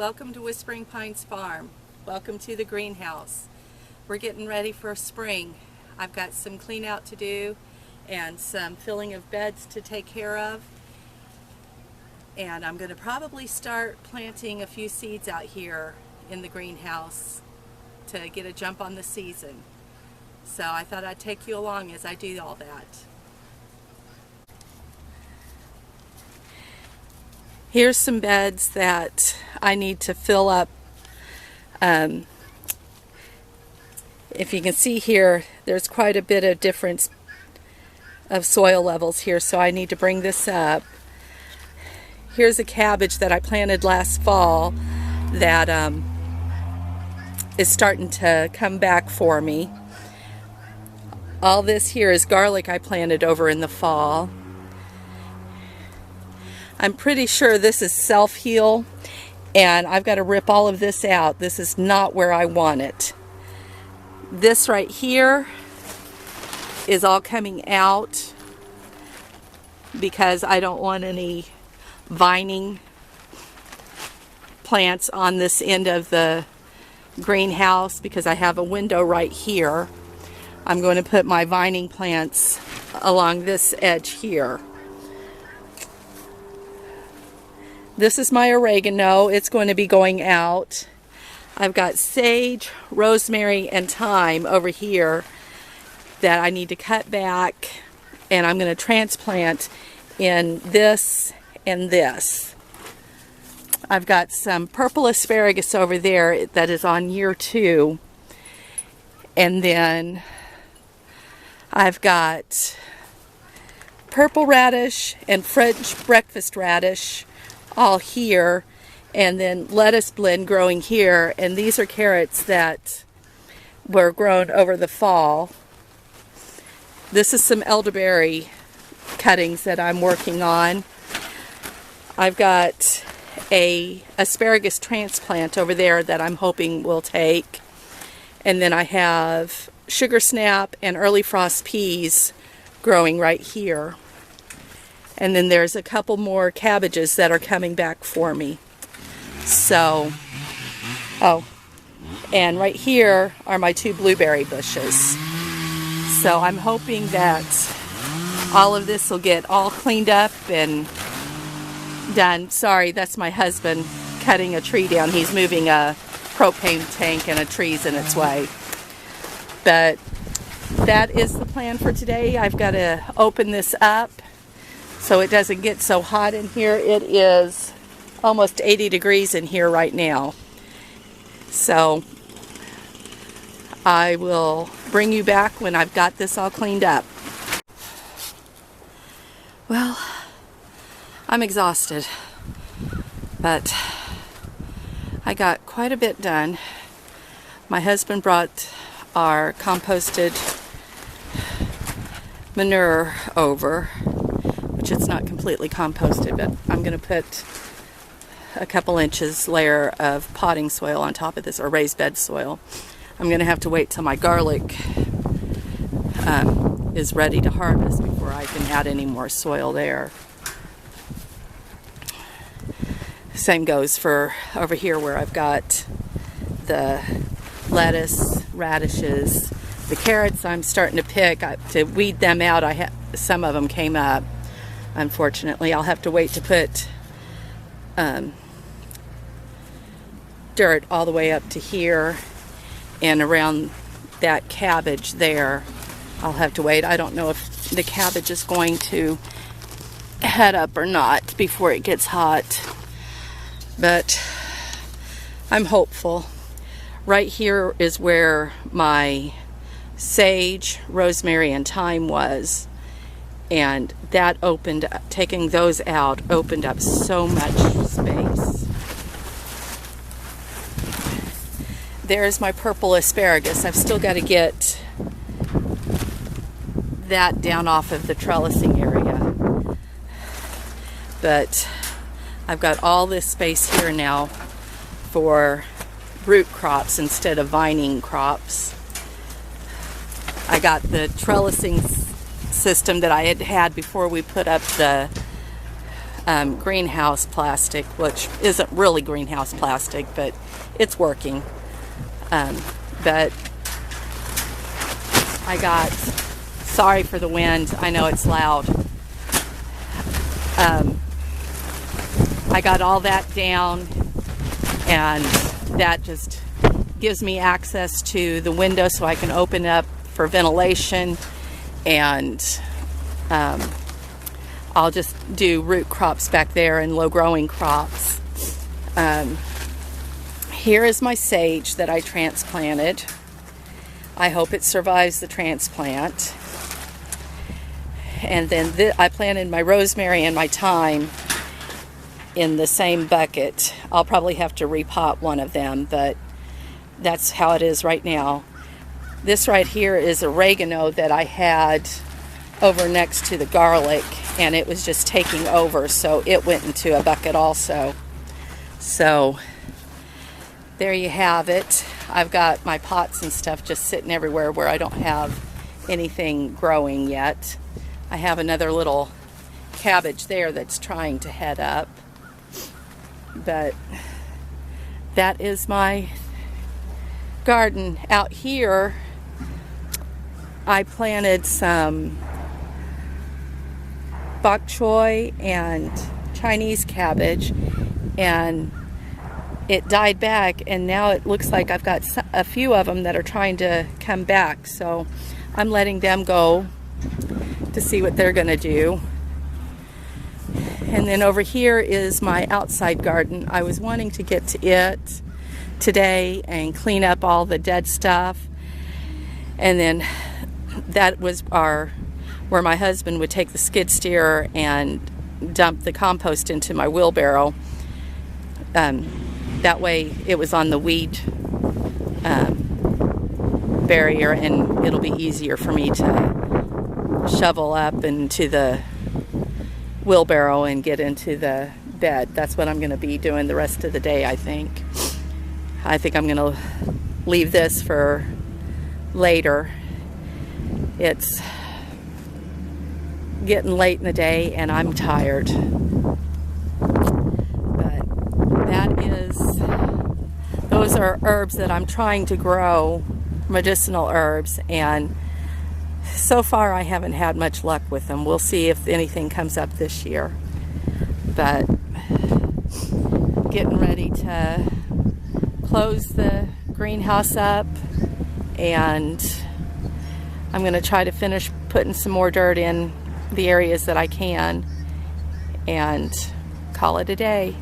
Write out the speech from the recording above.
Welcome to Whispering Pines Farm. Welcome to the greenhouse. We're getting ready for spring. I've got some clean out to do and some filling of beds to take care of. And I'm going to probably start planting a few seeds out here in the greenhouse to get a jump on the season. So I thought I'd take you along as I do all that. Here's some beds that I need to fill up. If you can see here, there's quite a bit of difference of soil levels here, so I need to bring this up. Here's a cabbage that I planted last fall that is starting to come back for me. All this here is garlic I planted over in the fall. I'm pretty sure this is self-heal, and I've got to rip all of this out. This is not where I want it. This right here is all coming out because I don't want any vining plants on this end of the greenhouse because I have a window right here. I'm going to put my vining plants along this edge here. This is my oregano. It's going to be going out. I've got sage, rosemary, and thyme over here that I need to cut back, and I'm going to transplant in this and this. I've got some purple asparagus over there that is on year 2, and then I've got purple radish and French breakfast radish all here, and then lettuce blend growing here, and these are carrots that were grown over the fall. This is some elderberry cuttings that I'm working on. I've got a asparagus transplant over there that I'm hoping will take, and then I have sugar snap and early frost peas growing right here. And then there's a couple more cabbages that are coming back for me. So, and right here are my 2 blueberry bushes. So I'm hoping that all of this will get all cleaned up and done. Sorry, that's my husband cutting a tree down. He's moving a propane tank and a tree's in its way. But that is the plan for today. I've got to open this up so it doesn't get so hot in here. It is almost 80 degrees in here right now. So I will bring you back when I've got this all cleaned up. Well, I'm exhausted, but I got quite a bit done. My husband brought our composted manure over, which it's not completely composted, but I'm going to put a couple inches layer of potting soil on top of this, or raised bed soil. I'm going to have to wait till my garlic is ready to harvest before I can add any more soil there. Same goes for over here where I've got the lettuce, radishes, the carrots I'm starting to pick. To weed them out, some of them came up. Unfortunately, I'll have to wait to put dirt all the way up to here and around that cabbage there. I'll have to wait. I don't know if the cabbage is going to head up or not before it gets hot, but I'm hopeful. Right here is where my sage, rosemary, and thyme was. And that opened up, taking those out, opened up so much space. There's my purple asparagus. I've still got to get that down off of the trellising area. But I've got all this space here now for root crops instead of vining crops. I got the trellising system that I had before we put up the greenhouse plastic, which isn't really greenhouse plastic, but it's working. But I got, sorry for the wind, I know it's loud. I got all that down, and that just gives me access to the window so I can open up for ventilation, and I'll just do root crops back there and low growing crops. Here is my sage that I transplanted. I hope it survives the transplant. And then I planted my rosemary and my thyme in the same bucket. I'll probably have to repot one of them, but that's how it is right now. This right here is oregano that I had over next to the garlic, and it was just taking over, so it went into a bucket also. So there you have it. I've got my pots and stuff just sitting everywhere where I don't have anything growing yet. I have another little cabbage there that's trying to head up, but that is my garden. Out here I planted some bok choy and Chinese cabbage, and it died back, and now it looks like I've got a few of them that are trying to come back, so I'm letting them go to see what they're gonna do. And then over here is my outside garden. I was wanting to get to it today and clean up all the dead stuff, and then that was where my husband would take the skid steer and dump the compost into my wheelbarrow. That way it was on the weed barrier, and it'll be easier for me to shovel up into the wheelbarrow and get into the bed. That's what I'm going to be doing the rest of the day, I think. I think I'm going to leave this for later. It's getting late in the day and I'm tired. But those are herbs that I'm trying to grow, medicinal herbs, and so far I haven't had much luck with them. We'll see if anything comes up this year. But getting ready to close the greenhouse up, and I'm going to try to finish putting some more dirt in the areas that I can and call it a day.